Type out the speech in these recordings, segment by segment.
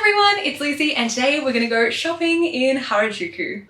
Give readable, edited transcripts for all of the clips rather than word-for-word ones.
everyone, it's Lucy and today we're gonna go shopping in Harajuku.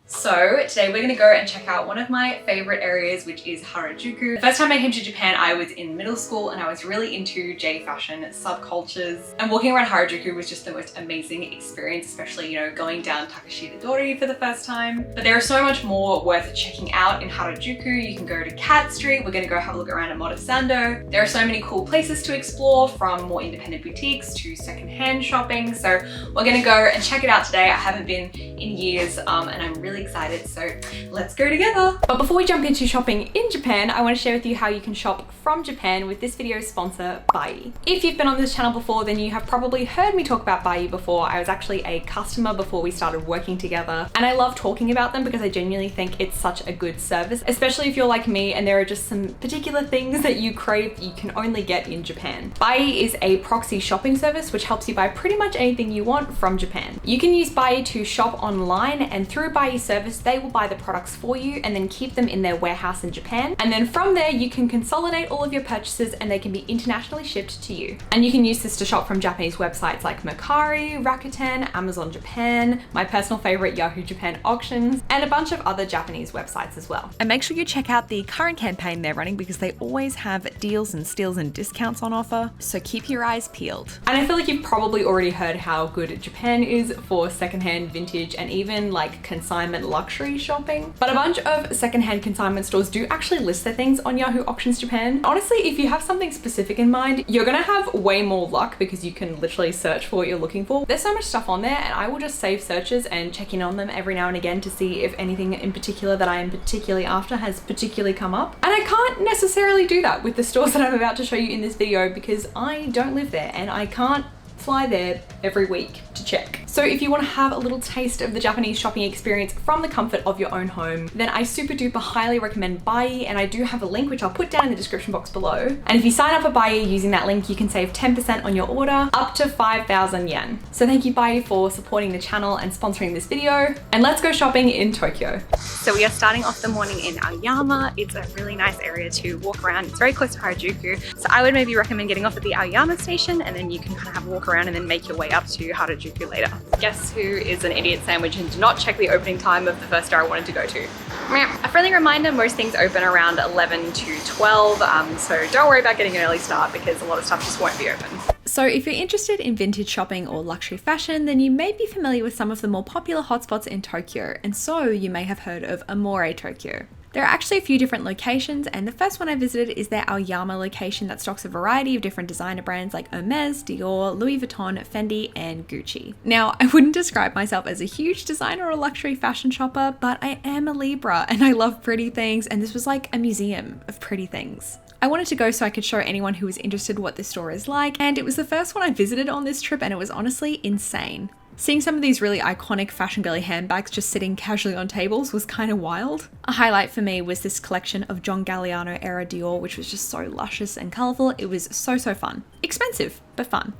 So today we're gonna go and check out one of my favorite areas, which is Harajuku. The first time I came to Japan, I was in middle school and I was really into J fashion subcultures. And walking around Harajuku was just the most amazing experience, especially, you know, going down Takeshita-dori for the first time. But there is so much more worth checking out in Harajuku. You can go to Cat Street. We're gonna go have a look around Omotesando. There are so many cool places to explore, from more independent boutiques to secondhand shopping. So we're gonna go and check it out today. I haven't been in years and I'm really excited, so let's go together. But before we jump into shopping in Japan, I want to share with you how you can shop from Japan with this video's sponsor, Buyee. If you've been on this channel before, then you have probably heard me talk about Buyee before. I was actually a customer before we started working together, and I love talking about them because I genuinely think it's such a good service, especially if you're like me and there are just some particular things that you crave that you can only get in Japan. Buyee is a proxy shopping service which helps you buy pretty much anything you want from Japan. You can use Buyee to shop online, and through Buyee service they will buy the products for you and then keep them in their warehouse in Japan. And then from there you can consolidate all of your purchases and they can be internationally shipped to you. And you can use this to shop from Japanese websites like Mercari, Rakuten, Amazon Japan, my personal favorite Yahoo Japan auctions, and a bunch of other Japanese websites as well. And make sure you check out the current campaign they're running because they always have deals and steals and discounts on offer. So keep your eyes peeled. And I feel like you've probably already heard how good Japan is for secondhand, vintage, and even like consignment luxury shopping. But a bunch of secondhand consignment stores do actually list their things on Yahoo Auctions Japan. Honestly, if you have something specific in mind, you're gonna have way more luck because you can literally search for what you're looking for. There's so much stuff on there and I will just save searches and check in on them every now and again to see if anything in particular that I am particularly after has particularly come up. And I can't necessarily do that with the stores that I'm about to show you in this video because I don't live there and I can't fly there every week to check. So if you want to have a little taste of the Japanese shopping experience from the comfort of your own home, then I super duper highly recommend Buyee, and I do have a link which I'll put down in the description box below. And if you sign up for Buyee using that link, you can save 10% on your order up to 5,000 yen. So thank you Buyee for supporting the channel and sponsoring this video. And let's go shopping in Tokyo. So we are starting off the morning in Aoyama. It's a really nice area to walk around. It's very close to Harajuku. So I would maybe recommend getting off at the Aoyama station and then you can kind of have a walk around and then make your way up to Harajuku later. Guess who is an idiot sandwich and did not check the opening time of the first store I wanted to go to? A friendly reminder, most things open around 11 to 12, so don't worry about getting an early start because a lot of stuff just won't be open. So if you're interested in vintage shopping or luxury fashion, then you may be familiar with some of the more popular hotspots in Tokyo, and so you may have heard of Amore Tokyo. There are actually a few different locations, and the first one I visited is their Aoyama location that stocks a variety of different designer brands like Hermes, Dior, Louis Vuitton, Fendi, and Gucci. Now, I wouldn't describe myself as a huge designer or luxury fashion shopper, but I am a Libra and I love pretty things, and this was like a museum of pretty things. I wanted to go so I could show anyone who was interested what this store is like, and it was the first one I visited on this trip and it was honestly insane. Seeing some of these really iconic fashion girly handbags just sitting casually on tables was kind of wild. A highlight for me was this collection of John Galliano era Dior, which was just so luscious and colourful. It was so fun. Expensive, but fun.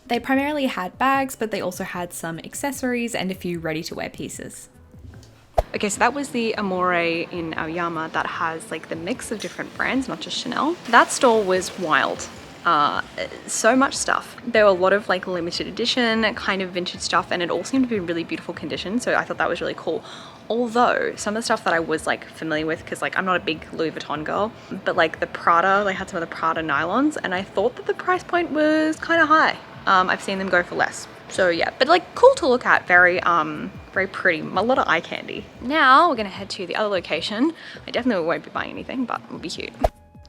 They primarily had bags, but they also had some accessories and a few ready-to-wear pieces. Okay, so that was the Amore in Aoyama that has like the mix of different brands, not just Chanel. That store was wild. So much stuff. There were a lot of like limited edition kind of vintage stuff and it all seemed to be in really beautiful condition, so I thought that was really cool. Although some of the stuff that I was like familiar with, because like I'm not a big Louis Vuitton girl, but like the Prada, they had some of the Prada nylons and I thought that the price point was kind of high. I've seen them go for less. So yeah, but like cool to look at, very pretty, a lot of eye candy. Now we're gonna head to the other location. I definitely won't be buying anything, but it will be cute.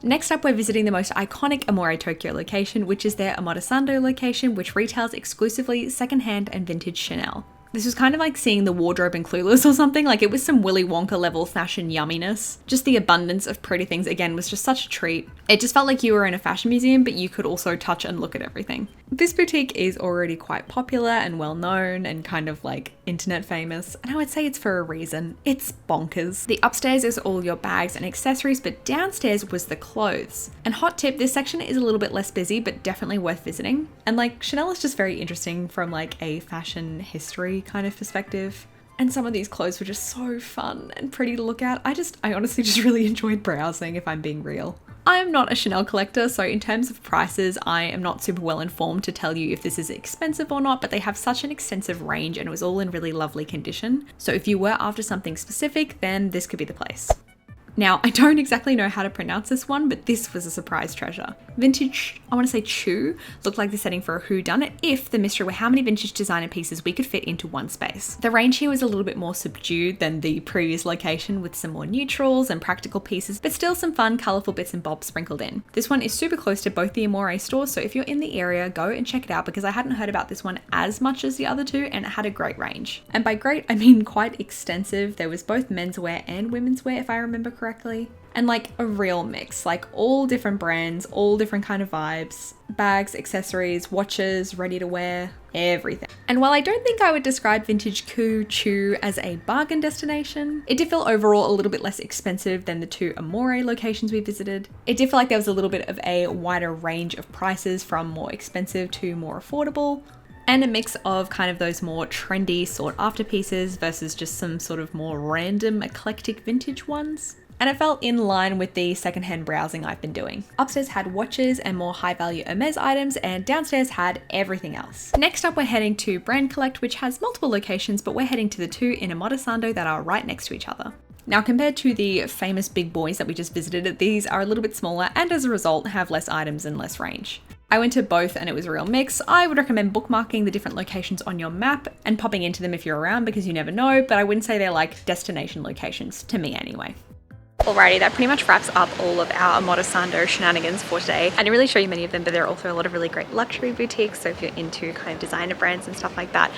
Next up, we're visiting the most iconic Amore Tokyo location, which is their Omotesando location, which retails exclusively secondhand and vintage Chanel. This was kind of like seeing the wardrobe in Clueless or something. Like it was some Willy Wonka level fashion yumminess. Just the abundance of pretty things again was just such a treat. It just felt like you were in a fashion museum, but you could also touch and look at everything. This boutique is already quite popular and well known and kind of like internet famous, and I would say it's for a reason. It's bonkers. The upstairs is all your bags and accessories, but downstairs was the clothes. And hot tip, this section is a little bit less busy, but definitely worth visiting. And like Chanel is just very interesting from like a fashion history kind of perspective. And some of these clothes were just so fun and pretty to look at. I honestly just really enjoyed browsing, if I'm being real. I am not a Chanel collector, so in terms of prices, I am not super well informed to tell you if this is expensive or not, but they have such an extensive range and it was all in really lovely condition. So if you were after something specific, then this could be the place. Now, I don't exactly know how to pronounce this one, but this was a surprise treasure. Vintage, I want to say Qoo, looked like the setting for a whodunit if the mystery were how many vintage designer pieces we could fit into one space. The range here was a little bit more subdued than the previous location with some more neutrals and practical pieces, but still some fun, colourful bits and bobs sprinkled in. This one is super close to both the Amore stores, so if you're in the area, go and check it out because I hadn't heard about this one as much as the other two and it had a great range. And by great, I mean quite extensive. There was both menswear and women's wear, if I remember correctly. And like a real mix, like all different brands, all different kind of vibes, bags, accessories, watches, ready to wear, everything. And while I don't think I would describe vintage Qoo as a bargain destination, it did feel overall a little bit less expensive than the two Amore locations we visited. It did feel like there was a little bit of a wider range of prices from more expensive to more affordable, and a mix of kind of those more trendy sought after pieces versus just some sort of more random eclectic vintage ones. And it felt in line with the secondhand browsing I've been doing. Upstairs had watches and more high value Hermes items, and downstairs had everything else. Next up, we're heading to Brand Collect, which has multiple locations, but we're heading to the two in Omotesando that are right next to each other. Now, compared to the famous big boys that we just visited, these are a little bit smaller and as a result have less items and less range. I went to both and it was a real mix. I would recommend bookmarking the different locations on your map and popping into them if you're around because you never know, but I wouldn't say they're like destination locations, to me anyway. Alrighty, that pretty much wraps up all of our Omotesando shenanigans for today. I didn't really show you many of them, but there are also a lot of really great luxury boutiques. So if you're into kind of designer brands and stuff like that,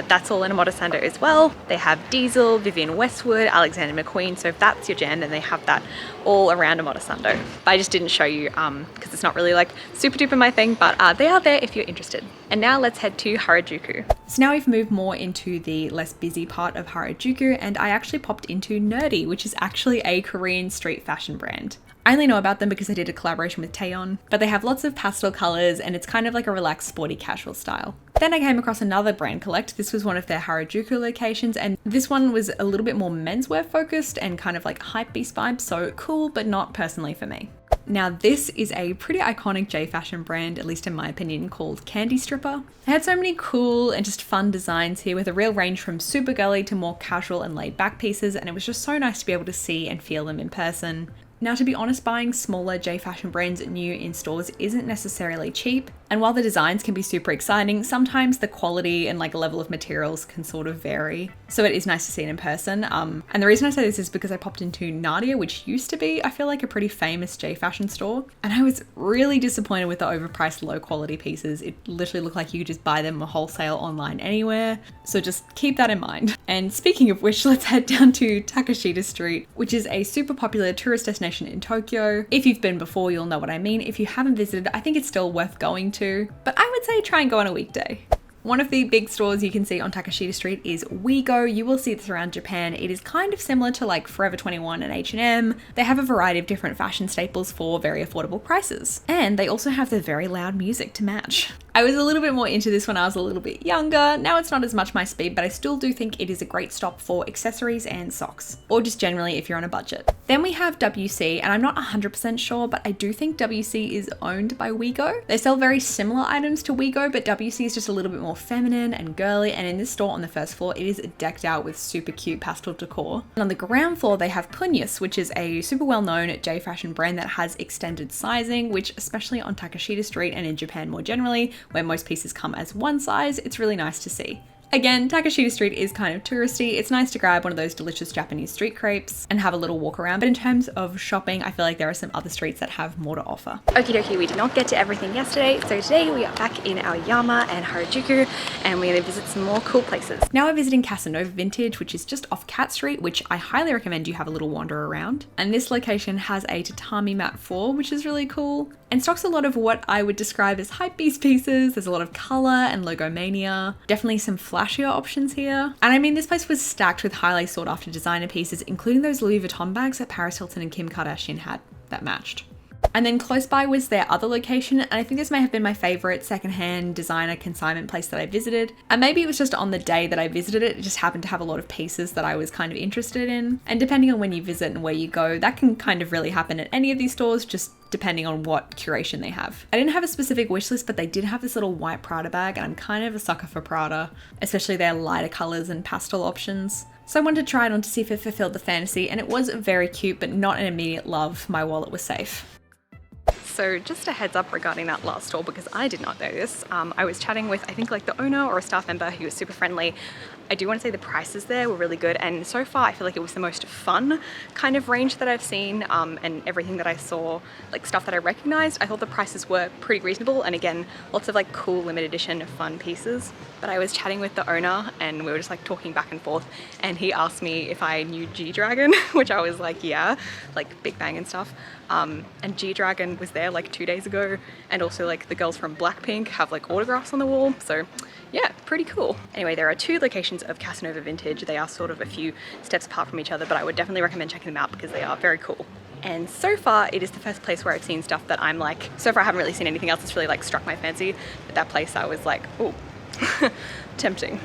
that's all in Omotesando as well. They have Diesel, Vivienne Westwood, Alexander McQueen. So if that's your jam, then they have that all around Omotesando. But I just didn't show you because it's not really like super duper my thing, but they are there if you're interested. And now let's head to Harajuku. So now we've moved more into the less busy part of Harajuku, and I actually popped into Nerdy, which is actually a Korean street fashion brand. I only know about them because I did a collaboration with Taeyeon, but they have lots of pastel colors and it's kind of like a relaxed sporty casual style. Then I came across another Brand Collect. This was one of their Harajuku locations, and this one was a little bit more menswear focused and kind of like hypebeast vibes, so cool, but not personally for me. Now this is a pretty iconic J fashion brand, at least in my opinion, called Candy Stripper. They had so many cool and just fun designs here with a real range from super girly to more casual and laid back pieces, and it was just so nice to be able to see and feel them in person. Now, to be honest, buying smaller J fashion brands new in stores isn't necessarily cheap, and while the designs can be super exciting, sometimes the quality and like level of materials can sort of vary. So it is nice to see it in person. And the reason I say this is because I popped into Nadia, which used to be, I feel like, a pretty famous J fashion store, and I was really disappointed with the overpriced low quality pieces. It literally looked like you could just buy them wholesale online anywhere. So just keep that in mind. And speaking of which, let's head down to Takeshita Street, which is a super popular tourist destination in Tokyo. If you've been before, you'll know what I mean. If you haven't visited, I think it's still worth going to, but I would say try and go on a weekday. One of the big stores you can see on Takeshita Street is WeGo. You will see this around Japan. It is kind of similar to like Forever 21 and H&M. They have a variety of different fashion staples for very affordable prices. And they also have the very loud music to match. I was a little bit more into this when I was a little bit younger. Now it's not as much my speed, but I still do think it is a great stop for accessories and socks, or just generally if you're on a budget. Then we have WC, and I'm not 100% sure, but I do think WC is owned by WeGo. They sell very similar items to WeGo, but WC is just a little bit more feminine and girly, and in this store on the first floor, it is decked out with super cute pastel decor. And on the ground floor, they have Punyas, which is a super well-known J fashion brand that has extended sizing, which especially on Takeshita Street and in Japan more generally, where most pieces come as one size, it's really nice to see. Again, Takeshita Street is kind of touristy. It's nice to grab one of those delicious Japanese street crepes and have a little walk around, but in terms of shopping, I feel like there are some other streets that have more to offer. Okie dokie, we did not get to everything yesterday, so today we are back in Aoyama and Harajuku, and we're going to visit some more cool places. Now we're visiting Casanova Vintage, which is just off Cat Street, which I highly recommend you have a little wander around. And this location has a tatami mat floor, which is really cool, and stocks a lot of what I would describe as hypebeast pieces. There's a lot of color and logomania, definitely some flashier options here. And I mean, this place was stacked with highly sought after designer pieces, including those Louis Vuitton bags that Paris Hilton and Kim Kardashian had that matched. And then close by was their other location, and I think this may have been my favorite secondhand designer consignment place that I visited. And maybe it was just on the day that I visited it, it just happened to have a lot of pieces that I was kind of interested in. And depending on when you visit and where you go, that can kind of really happen at any of these stores, just depending on what curation they have. I didn't have a specific wish list, but they did have this little white Prada bag, and I'm kind of a sucker for Prada, especially their lighter colors and pastel options. So I wanted to try it on to see if it fulfilled the fantasy, and it was very cute, but not an immediate love. My wallet was safe. So just a heads up regarding that last store, because I did not know this. I was chatting with, I think like the owner or a staff member who was super friendly. I do want to say the prices there were really good, and so far I feel like it was the most fun kind of range that I've seen, and everything that I saw, like stuff that I recognized, I thought the prices were pretty reasonable, and again, lots of like cool limited edition fun pieces. But I was chatting with the owner and we were just like talking back and forth, and he asked me if I knew G-Dragon, which I was like, yeah, like Big Bang and stuff. And G-Dragon was there like 2 days ago, and also like the girls from Blackpink have like autographs on the wall, so yeah, pretty cool. Anyway, there are two locations of Casanova Vintage. They are sort of a few steps apart from each other, but I would definitely recommend checking them out because they are very cool. And so far, it is the first place where I've seen stuff that I'm like, so far I haven't really seen anything else that's really like struck my fancy, but that place I was like, oh, tempting.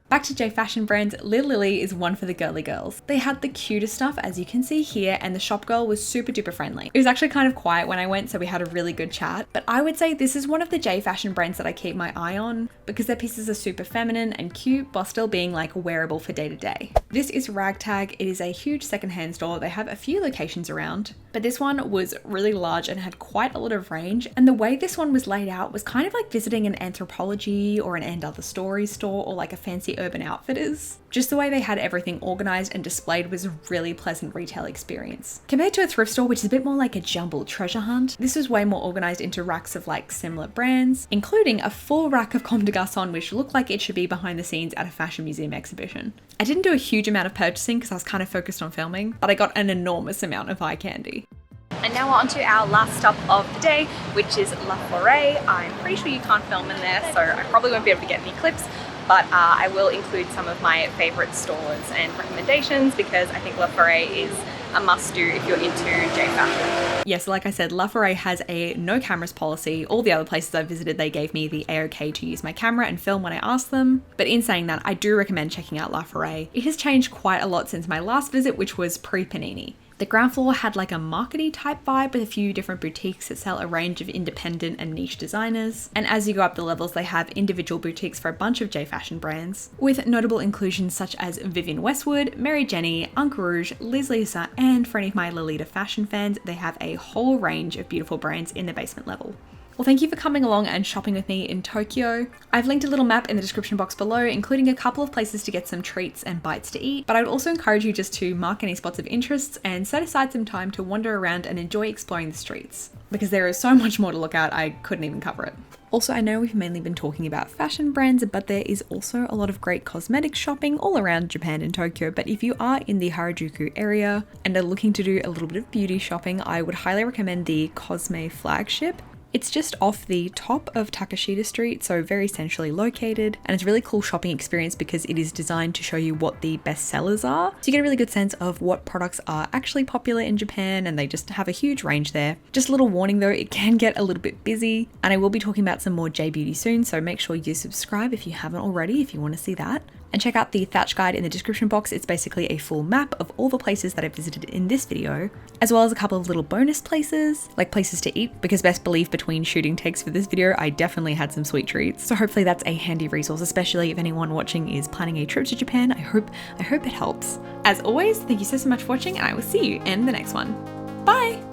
Back to J Fashion brands, Little Lily is one for the girly girls. They had the cutest stuff, as you can see here, and the shop girl was super duper friendly. It was actually kind of quiet when I went, so we had a really good chat. But I would say this is one of the J Fashion brands that I keep my eye on because their pieces are super feminine and cute while still being like wearable for day to day. This is Ragtag. It is a huge secondhand store. They have a few locations around, but this one was really large and had quite a lot of range. And the way this one was laid out was kind of like visiting an Anthropologie or an And Other Stories store, or like a fancy Urban Outfitters. Just the way they had everything organized and displayed was a really pleasant retail experience. Compared to a thrift store, which is a bit more like a jumbled treasure hunt, this was way more organized into racks of like similar brands, including a full rack of Comme des Garçons, which looked like it should be behind the scenes at a fashion museum exhibition. I didn't do a huge amount of purchasing because I was kind of focused on filming, but I got an enormous amount of eye candy. And now we're on to our last stop of the day, which is LaForet. I'm pretty sure you can't film in there, so I probably won't be able to get any clips, but I will include some of my favorite stores and recommendations because I think LaForet is a must-do if you're into J Fashion. Yes, like I said, LaForet has a no cameras policy. All the other places I visited, they gave me the A-OK to use my camera and film when I asked them. But in saying that, I do recommend checking out LaForet. It has changed quite a lot since my last visit, which was pre-Panini. The ground floor had like a markety type vibe with a few different boutiques that sell a range of independent and niche designers. And as you go up the levels, they have individual boutiques for a bunch of J Fashion brands, with notable inclusions such as Vivienne Westwood, Mary Jenny, Uncle Rouge, Liz Lisa, and for any of my Lolita fashion fans, they have a whole range of beautiful brands in the basement level. Well, thank you for coming along and shopping with me in Tokyo. I've linked a little map in the description box below, including a couple of places to get some treats and bites to eat, but I would also encourage you just to mark any spots of interest and set aside some time to wander around and enjoy exploring the streets, because there is so much more to look at, I couldn't even cover it. Also, I know we've mainly been talking about fashion brands, but there is also a lot of great cosmetic shopping all around Japan and Tokyo. But if you are in the Harajuku area and are looking to do a little bit of beauty shopping, I would highly recommend the Cosme flagship. It's just off the top of Takeshita Street, so very centrally located, and it's a really cool shopping experience because it is designed to show you what the best sellers are. So you get a really good sense of what products are actually popular in Japan, and they just have a huge range there. Just a little warning though, it can get a little bit busy, and I will be talking about some more J-beauty soon, so make sure you subscribe if you haven't already, if you want to see that. And check out the Thatch guide in the description box. It's basically a full map of all the places that I visited in this video, as well as a couple of little bonus places, like places to eat, because best believe between shooting takes for this video, I definitely had some sweet treats. So hopefully that's a handy resource, especially if anyone watching is planning a trip to Japan. I hope it helps. As always, thank you so much for watching, and I will see you in the next one. Bye!